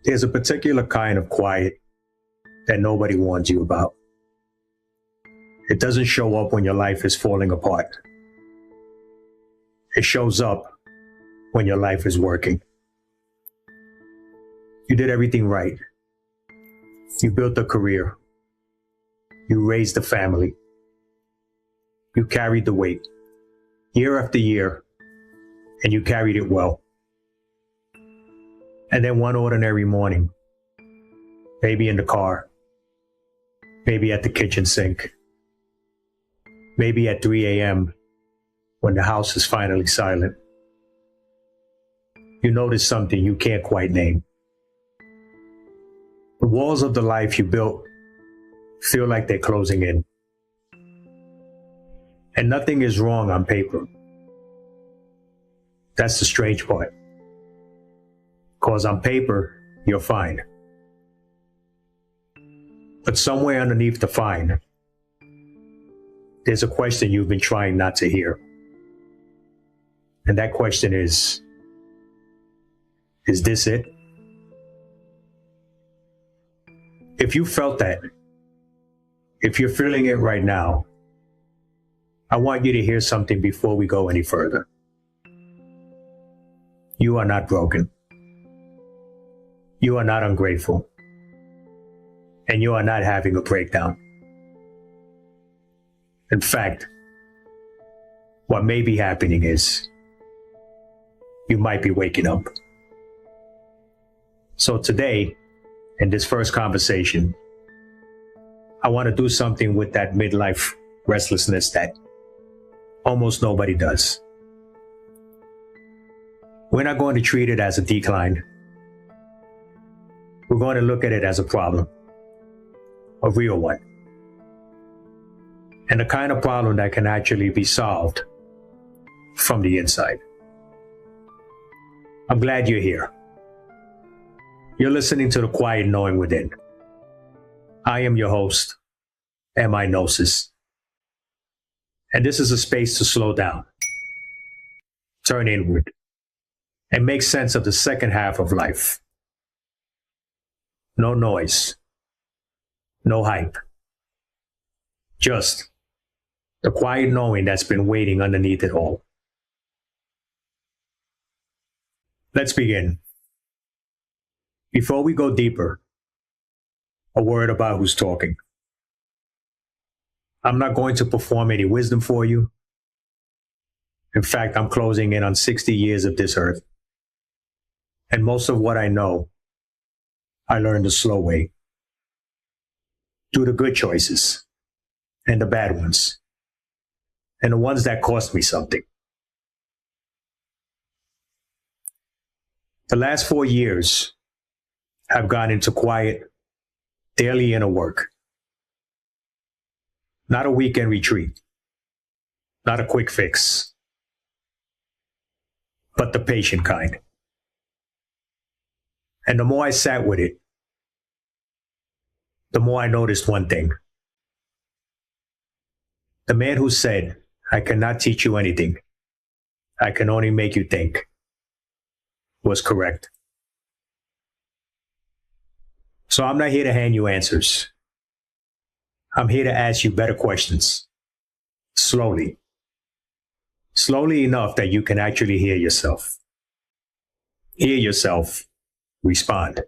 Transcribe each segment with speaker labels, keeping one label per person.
Speaker 1: There's a particular kind of quiet that nobody warns you about. It doesn't show up when your life is falling apart. It shows up when your life is working. You did everything right. You built a career. You raised a family. You carried the weight year after year, and you carried it well. And then one ordinary morning, maybe in the car, maybe at the kitchen sink, maybe at 3 a.m. when the house is finally silent, you notice something you can't quite name. The walls of the life you built feel like they're closing in. And nothing is wrong on paper. That's the strange part. Because on paper, you're fine. But somewhere underneath the fine, there's a question you've been trying not to hear. And that question is this it? If you felt that, if you're feeling it right now, I want you to hear something before we go any further. You are not broken. You are not ungrateful. And you are not having a breakdown. In fact, what may be happening is you might be waking up. So today, in this first conversation, I want to do something with that midlife restlessness that almost nobody does. We're not going to treat it as a decline. We're going to look at it as a problem, a real one, and the kind of problem that can actually be solved from the inside. I'm glad you're here. You're listening to The Quiet Knowing Within. I am your host, M.I. Gnosis. And this is a space to slow down, turn inward, and make sense of the second half of life. No noise, no hype, just the quiet knowing that's been waiting underneath it all. Let's begin. Before we go deeper, a word about who's talking. I'm not going to perform any wisdom for you. In fact, I'm closing in on 60 years of this earth. And most of what I know, I learned the slow way. Through the good choices and the bad ones. And the ones that cost me something. The last 4 years have gone into quiet, daily inner work. Not a weekend retreat, not a quick fix, but the patient kind. And the more I sat with it, the more I noticed one thing. The man who said, "I cannot teach you anything, I can only make you think," was correct. So I'm not here to hand you answers. I'm here to ask you better questions. Slowly. Slowly enough that you can actually hear yourself. Hear yourself respond.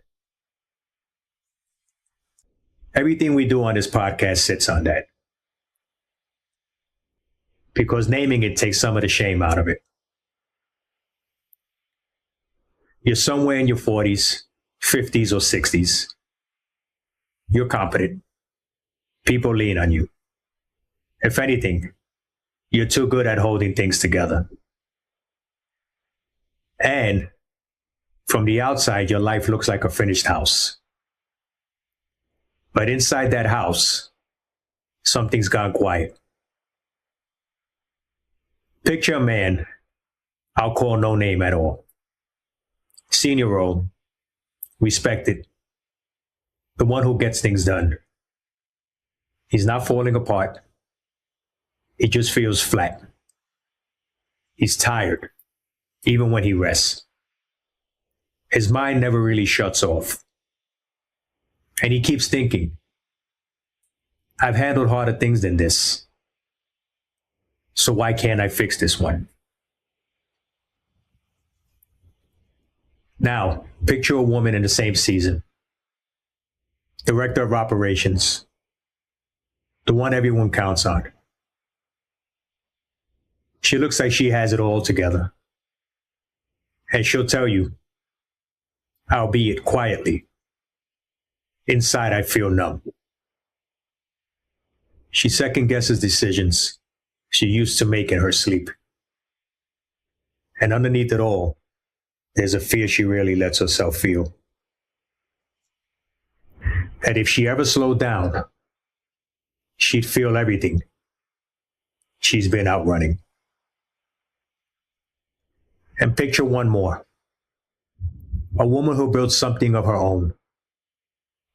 Speaker 1: Everything we do on this podcast sits on that. Because naming it takes some of the shame out of it. You're somewhere in your 40s, 50s, or 60s. You're competent. People lean on you. If anything, you're too good at holding things together. And from the outside, your life looks like a finished house. But inside that house, something's gone quiet. Picture a man I'll call no name at all. Senior role, respected, the one who gets things done. He's not falling apart. He just feels flat. He's tired, even when he rests. His mind never really shuts off. And he keeps thinking, I've handled harder things than this. So why can't I fix this one? Now, picture a woman in the same season. Director of operations. The one everyone counts on. She looks like she has it all together. And she'll tell you, albeit quietly, inside I feel numb. She second guesses decisions she used to make in her sleep. And underneath it all, there's a fear she rarely lets herself feel. That if she ever slowed down, she'd feel everything she's been outrunning. And picture one more. A woman who built something of her own.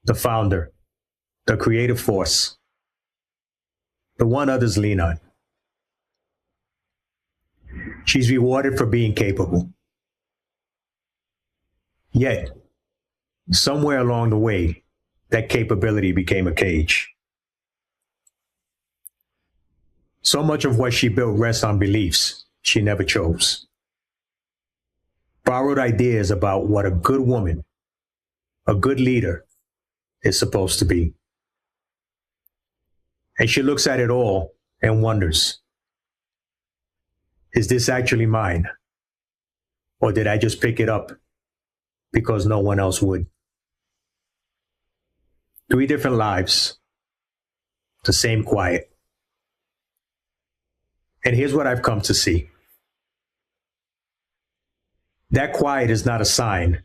Speaker 1: The founder, the creative force, the one others lean on. She's rewarded for being capable. Yet, somewhere along the way, that capability became a cage. So much of what she built rests on beliefs she never chose. Borrowed ideas about what a good woman, a good leader, is supposed to be. And she looks at it all and wonders, is this actually mine? Or did I just pick it up because no one else would? 3 different lives, the same quiet. And here's what I've come to see. That quiet is not a sign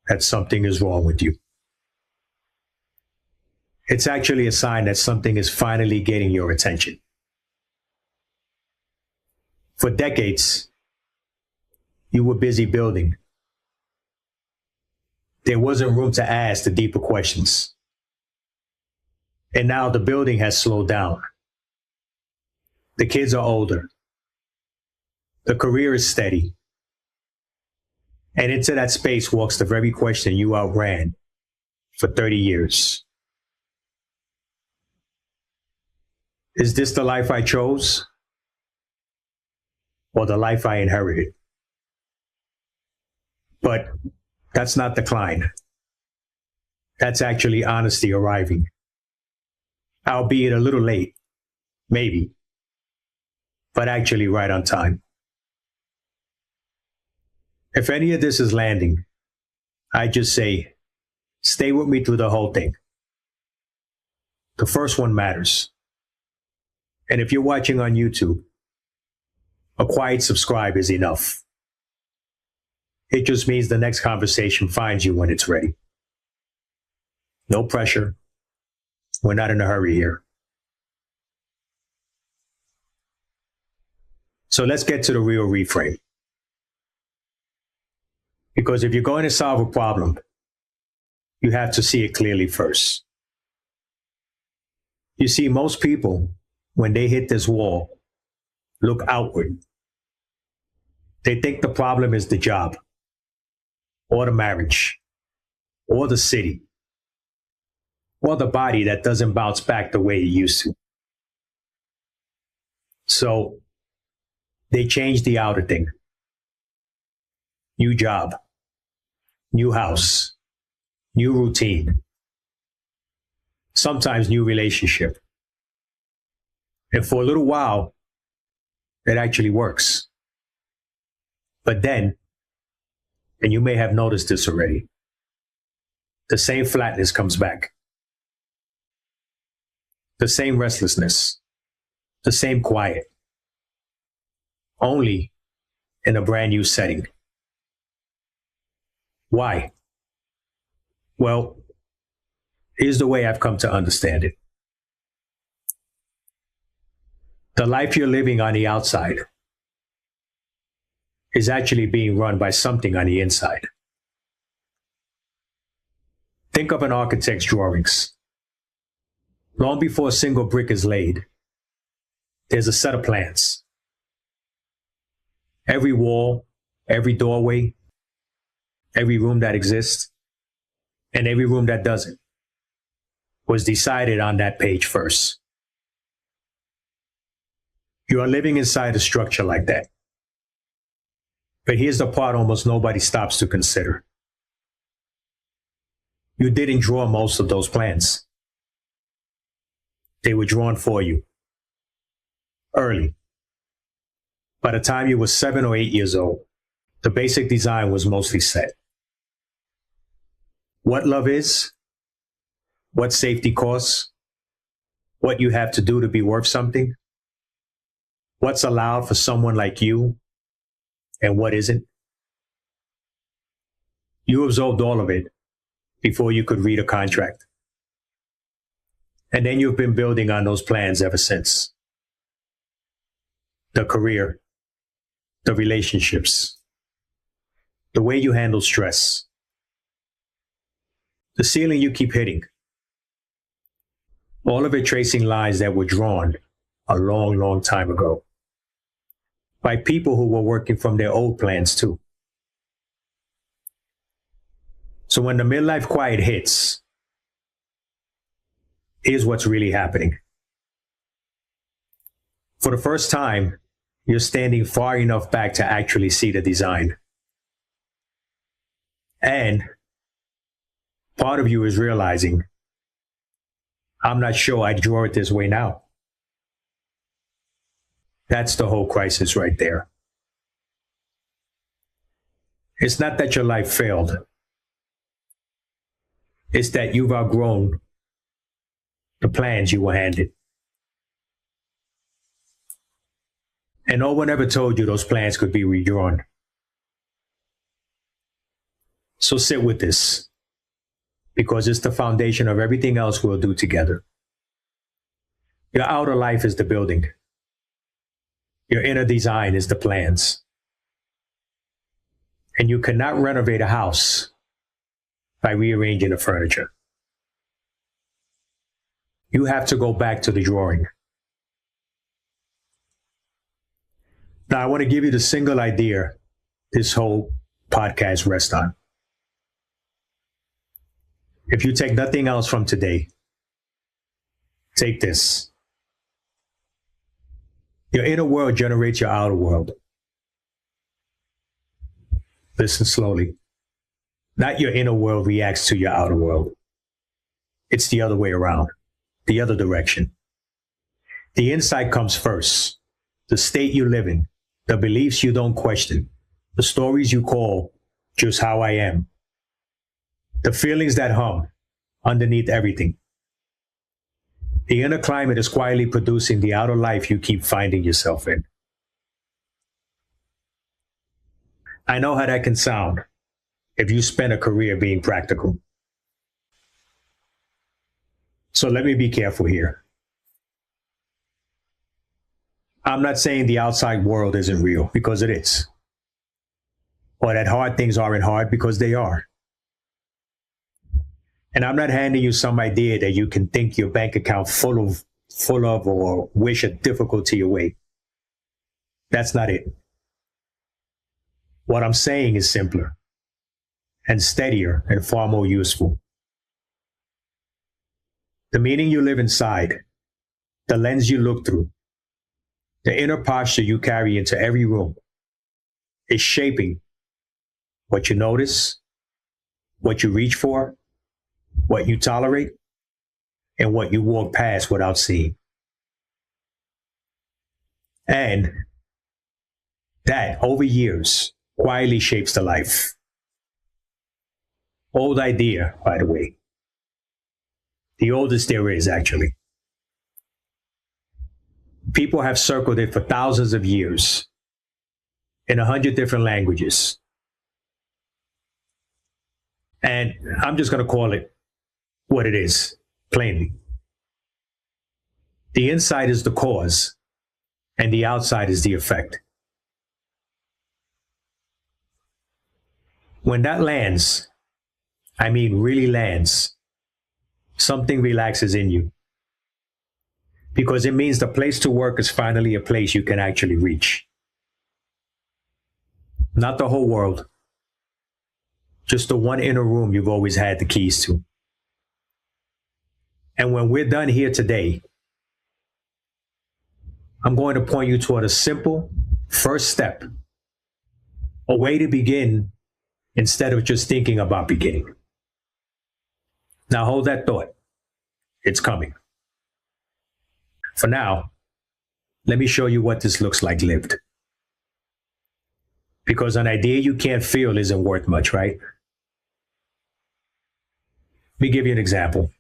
Speaker 1: that something is wrong with you. It's actually a sign that something is finally getting your attention. For decades, you were busy building. There wasn't room to ask the deeper questions. And now the building has slowed down. The kids are older. The career is steady. And into that space walks the very question you outran for 30 years. Is this the life I chose? Or the life I inherited? But that's not decline. That's actually honesty arriving. Albeit a little late, maybe, but actually right on time. If any of this is landing, I just say, stay with me through the whole thing. The first one matters. And if you're watching on YouTube, a quiet subscribe is enough. It just means the next conversation finds you when it's ready. No pressure. We're not in a hurry here. So let's get to the real reframe. Because if you're going to solve a problem, you have to see it clearly first. You see, most people, when they hit this wall, look outward. They think the problem is the job, or the marriage, or the city, or the body that doesn't bounce back the way it used to. So they change the outer thing. New job, new house, new routine, sometimes new relationship. And for a little while, it actually works. But then, and you may have noticed this already, the same flatness comes back. The same restlessness, the same quiet, only in a brand new setting. Why? Well, here's the way I've come to understand it. The life you're living on the outside is actually being run by something on the inside. Think of an architect's drawings. Long before a single brick is laid, there's a set of plans. Every wall, every doorway, every room that exists, and every room that doesn't, was decided on that page first. You are living inside a structure like that. But here's the part almost nobody stops to consider. You didn't draw most of those plans. They were drawn for you. Early. By the time you were 7 or 8 years old, the basic design was mostly set. What love is, what safety costs, what you have to do to be worth something, what's allowed for someone like you, and what isn't. You absorbed all of it before you could read a contract. And then you've been building on those plans ever since. The career, the relationships, the way you handle stress, the ceiling you keep hitting. All of it tracing lines that were drawn a long, long time ago by people who were working from their old plans too. So when the midlife quiet hits, here's what's really happening. For the first time, you're standing far enough back to actually see the design. And part of you is realizing, I'm not sure I'd draw it this way now. That's the whole crisis right there. It's not that your life failed. It's that you've outgrown the plans you were handed. And no one ever told you those plans could be redrawn. So sit with this, because it's the foundation of everything else we'll do together. Your outer life is the building. Your inner design is the plans. And you cannot renovate a house by rearranging the furniture. You have to go back to the drawing. Now, I want to give you the single idea this whole podcast rests on. If you take nothing else from today, take this. Your inner world generates your outer world. Listen slowly. Not your inner world reacts to your outer world. It's the other way around, the other direction. The inside comes first. The state you live in, the beliefs you don't question, the stories you call just how I am, the feelings that hum underneath everything. The inner climate is quietly producing the outer life you keep finding yourself in. I know how that can sound if you spend a career being practical. So let me be careful here. I'm not saying the outside world isn't real, because it is. Or that hard things aren't hard, because they are. And I'm not handing you some idea that you can think your bank account full of or wish a difficulty away. That's not it. What I'm saying is simpler and steadier and far more useful. The meaning you live inside, the lens you look through, the inner posture you carry into every room is shaping what you notice, what you reach for, what you tolerate, and what you walk past without seeing. And that, over years, quietly shapes the life. Old idea, by the way. The oldest there is, actually. People have circled it for thousands of years in 100 different languages. And I'm just going to call it what it is, plainly. The inside is the cause, and the outside is the effect. When that lands, I mean really lands, something relaxes in you. Because it means the place to work is finally a place you can actually reach. Not the whole world, just the one inner room you've always had the keys to. And when we're done here today, I'm going to point you toward a simple first step, a way to begin instead of just thinking about beginning. Now hold that thought. It's coming. For now, let me show you what this looks like lived. Because an idea you can't feel isn't worth much, right? Let me give you an example.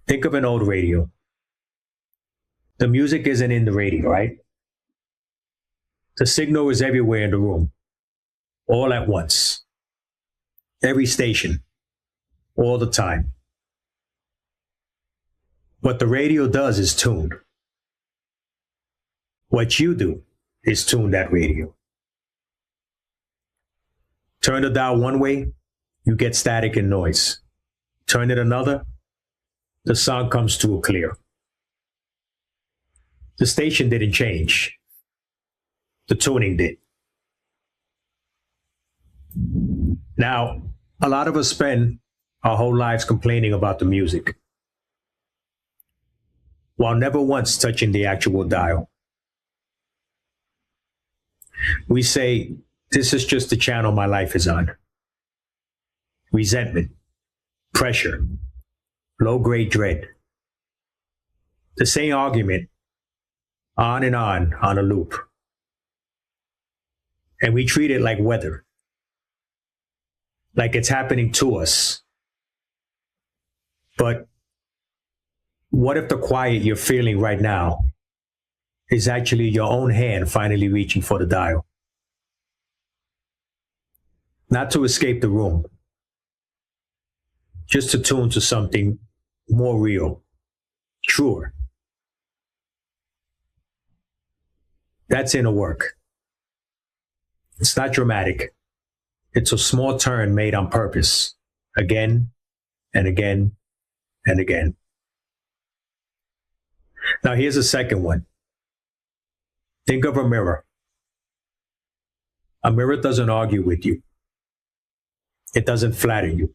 Speaker 1: Think of an old radio. The music isn't in the radio, right? The signal is everywhere in the room, all at once. Every station, all the time. What the radio does is tune. What you do is tune that radio. Turn the dial one way, you get static and noise. Turn it another, the sound comes through clear. The station didn't change. The tuning did. Now, a lot of us spend our whole lives complaining about the music, while never once touching the actual dial. We say, this is just the channel my life is on. Resentment, pressure, low-grade dread. The same argument, on and on a loop. And we treat it like weather, like it's happening to us. But what if the quiet you're feeling right now is actually your own hand finally reaching for the dial? Not to escape the room, just to tune to something more real, truer. That's inner work. It's not dramatic. It's a small turn made on purpose, again and again and again. Now here's a second one. Think of a mirror. A mirror doesn't argue with you. It doesn't flatter you.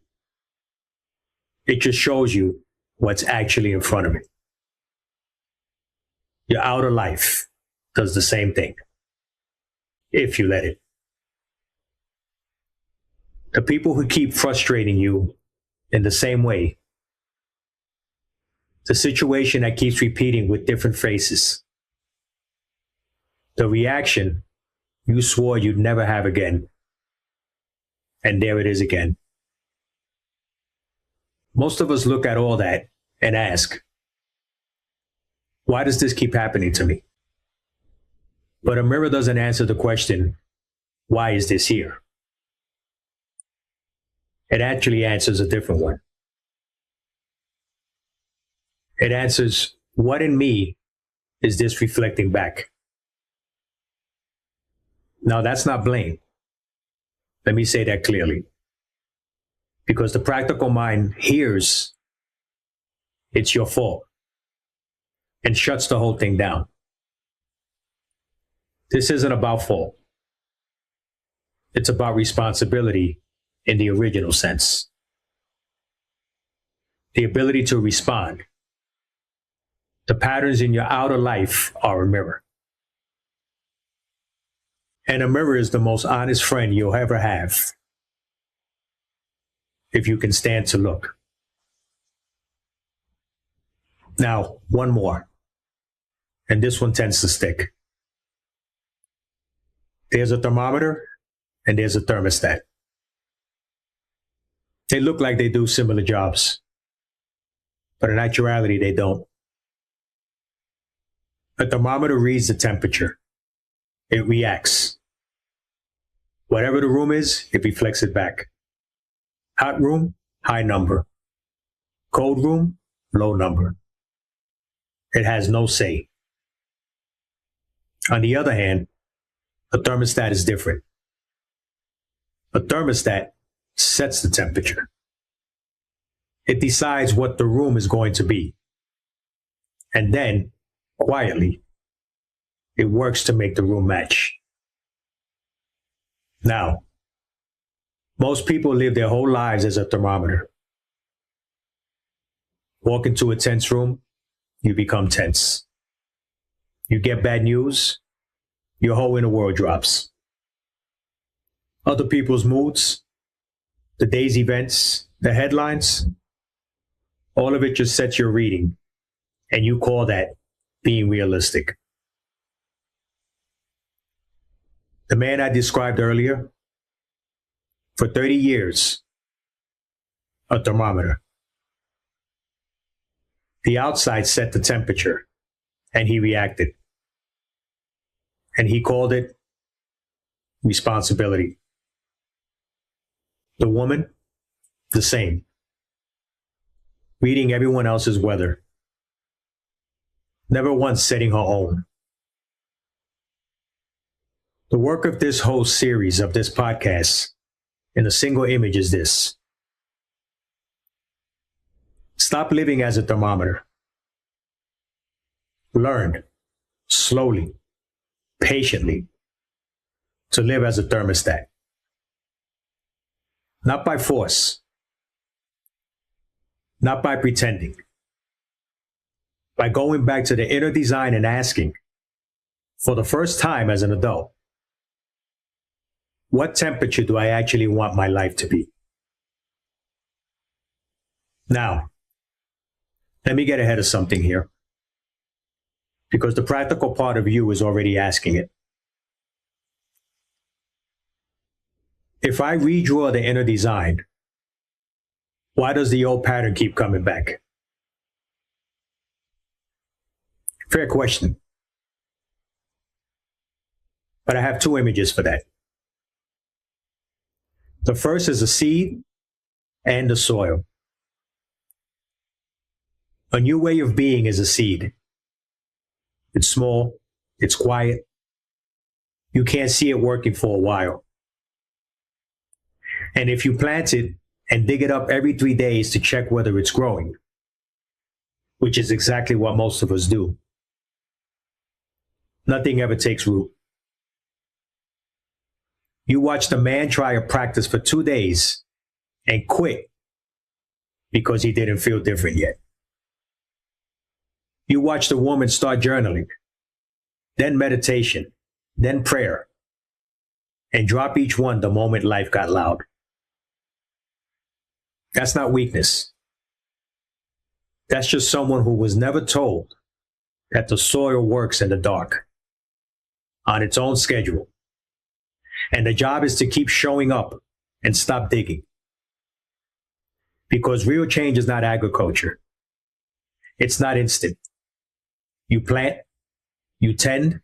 Speaker 1: It just shows you what's actually in front of it. Your outer life does the same thing, if you let it. The people who keep frustrating you in the same way, the situation that keeps repeating with different faces, the reaction you swore you'd never have again, and there it is again. Most of us look at all that and ask, why does this keep happening to me? But a mirror doesn't answer the question, why is this here? It actually answers a different one. It answers, what in me is this reflecting back? Now that's not blame. Let me say that clearly. Because the practical mind hears it's your fault and shuts the whole thing down. This isn't about fault. It's about responsibility in the original sense. The ability to respond. The patterns in your outer life are a mirror. And a mirror is the most honest friend you'll ever have, if you can stand to look. Now, one more. And this one tends to stick. There's a thermometer and there's a thermostat. They look like they do similar jobs, but in actuality, they don't. A thermometer reads the temperature. It reacts. Whatever the room is, it reflects it back. Hot room, high number. Cold room, low number. It has no say. On the other hand, a thermostat is different. A thermostat sets the temperature. It decides what the room is going to be. And then, quietly, it works to make the room match. Now, Most people live their whole lives as a thermometer. Walk into a tense room, you become tense. You get bad news, your whole inner world drops. Other people's moods, the day's events, the headlines, all of it just sets your reading, and you call that being realistic. The man I described earlier, for 30 years, a thermometer. The outside set the temperature, and he reacted. And he called it responsibility. The woman, the same. Reading everyone else's weather. Never once setting her own. The work of this whole series of this podcast in a single image is this. Stop living as a thermometer. Learn, slowly, patiently, to live as a thermostat. Not by force. Not by pretending. By going back to the inner design and asking, for the first time as an adult, what temperature do I actually want my life to be? Now, let me get ahead of something here, because the practical part of you is already asking it. If I redraw the inner design, why does the old pattern keep coming back? Fair question. But I have two images for that. The first is the seed and the soil. A new way of being is a seed. It's small, it's quiet. You can't see it working for a while. And if you plant it and dig it up every 3 days to check whether it's growing, which is exactly what most of us do, nothing ever takes root. You watched a man try a practice for 2 days and quit because he didn't feel different yet. You watched a woman start journaling, then meditation, then prayer, and drop each one the moment life got loud. That's not weakness. That's just someone who was never told that the soil works in the dark, on its own schedule. And the job is to keep showing up and stop digging. Because real change is not agriculture. It's not instant. You plant, you tend,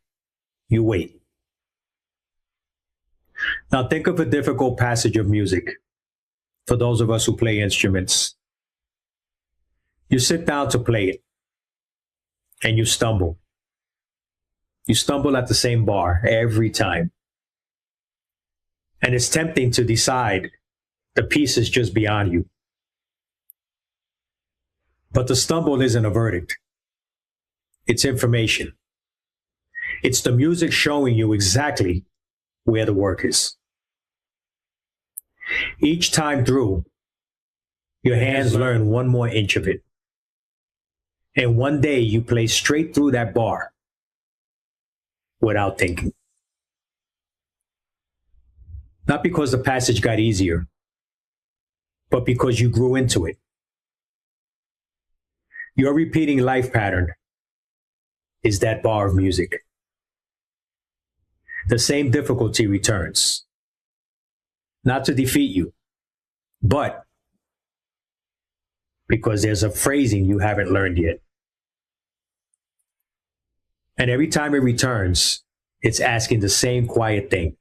Speaker 1: you wait. Now think of a difficult passage of music for those of us who play instruments. You sit down to play it, and you stumble. You stumble at the same bar every time. And it's tempting to decide the piece is just beyond you. But the stumble isn't a verdict. It's information. It's the music showing you exactly where the work is. Each time through, your hands learn 1 more inch of it. And one day you play straight through that bar without thinking. Not because the passage got easier, but because you grew into it. Your repeating life pattern is that bar of music. The same difficulty returns, not to defeat you, but because there's a phrasing you haven't learned yet. And every time it returns, it's asking the same quiet thing.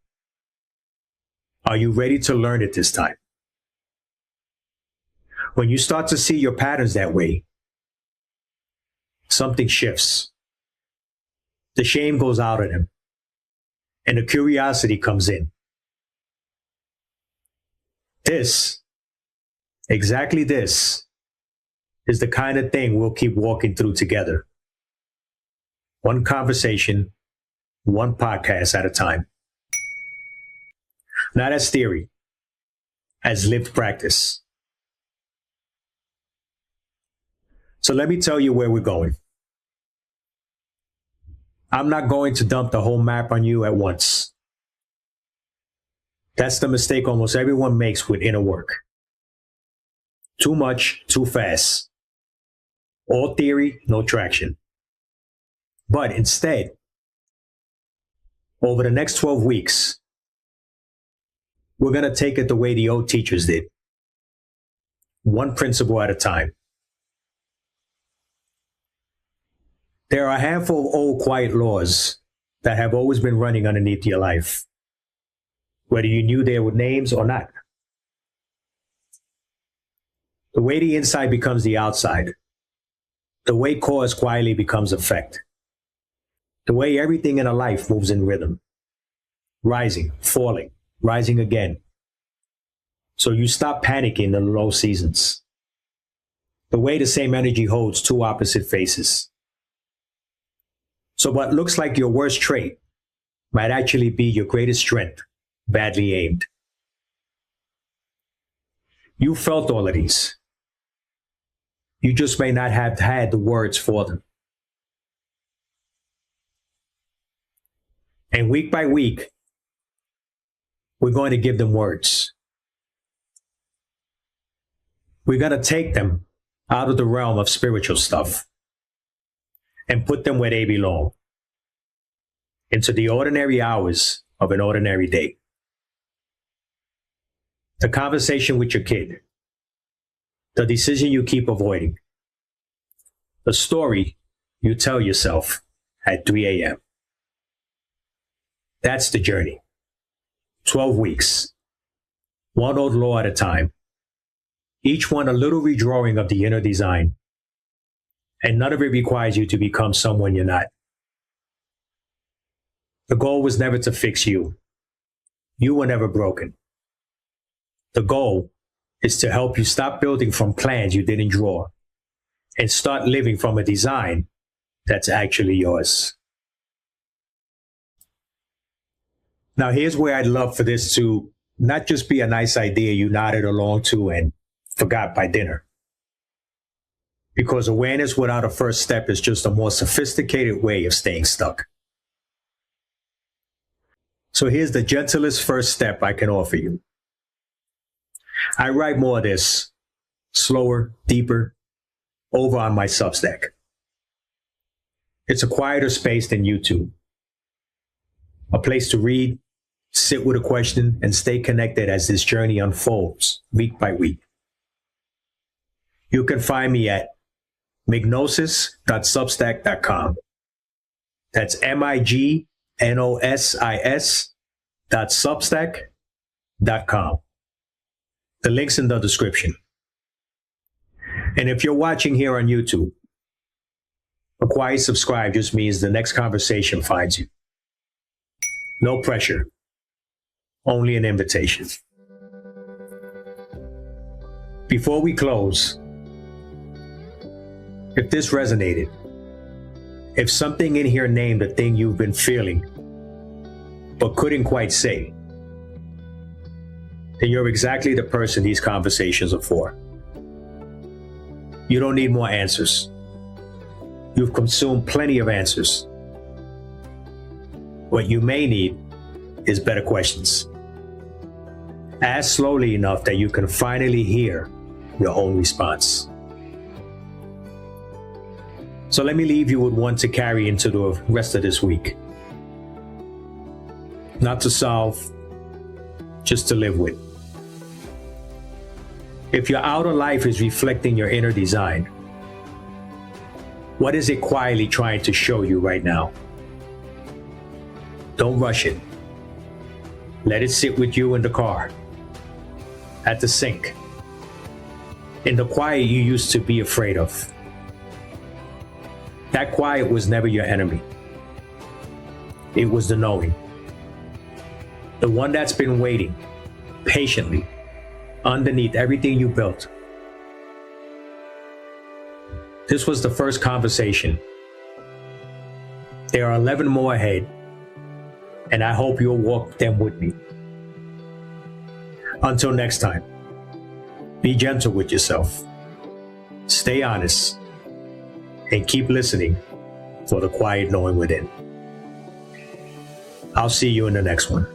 Speaker 1: Are you ready to learn it this time? When you start to see your patterns that way, something shifts. The shame goes out of them, and the curiosity comes in. This, exactly this, is the kind of thing we'll keep walking through together. One conversation, one podcast at a time. Not as theory, as lived practice. So let me tell you where we're going. I'm not going to dump the whole map on you at once. That's the mistake almost everyone makes with inner work. Too much, too fast. All theory, no traction. But instead, over the next 12 weeks, we're going to take it the way the old teachers did. One principle at a time. There are a handful of old quiet laws that have always been running underneath your life, whether you knew their names or not. The way the inside becomes the outside. The way cause quietly becomes effect. The way everything in a life moves in rhythm. Rising, falling, rising again. So you stop panicking in the low seasons. The way the same energy holds two opposite faces. So what looks like your worst trait might actually be your greatest strength, badly aimed. You felt all of these. You just may not have had the words for them. And week by week, we're going to give them words. We're going to take them out of the realm of spiritual stuff and put them where they belong, into the ordinary hours of an ordinary day. The conversation with your kid, the decision you keep avoiding, the story you tell yourself at 3 a.m. That's the journey. 12 weeks, one old law at a time, each one a little redrawing of the inner design, and none of it requires you to become someone you're not. The goal was never to fix you. You were never broken. The goal is to help you stop building from plans you didn't draw and start living from a design that's actually yours. Now, here's where I'd love for this to not just be a nice idea you nodded along to and forgot by dinner. Because awareness without a first step is just a more sophisticated way of staying stuck. So here's the gentlest first step I can offer you. I write more of this, slower, deeper, over on my Substack. It's a quieter space than YouTube. A place to read, sit with a question, and stay connected as this journey unfolds week by week. You can find me at mignosis.substack.com. That's mignosis.substack.com. The link's in the description. And if you're watching here on YouTube, a quiet subscribe just means the next conversation finds you. No pressure, only an invitation. Before we close, if this resonated, if something in here named the thing you've been feeling but couldn't quite say, then you're exactly the person these conversations are for. You don't need more answers. You've consumed plenty of answers. What you may need is better questions. Ask slowly enough that you can finally hear your own response. So let me leave you with one to carry into the rest of this week. Not to solve, just to live with. If your outer life is reflecting your inner design, what is it quietly trying to show you right now? Don't rush it. Let it sit with you in the car, at the sink, in the quiet you used to be afraid of. That quiet was never your enemy. It was the knowing. The one that's been waiting patiently underneath everything you built. This was the first conversation. There are 11 more ahead, and I hope you'll walk them with me. Until next time. Be gentle with yourself. Stay honest. And keep listening for the quiet knowing within. I'll see you in the next one.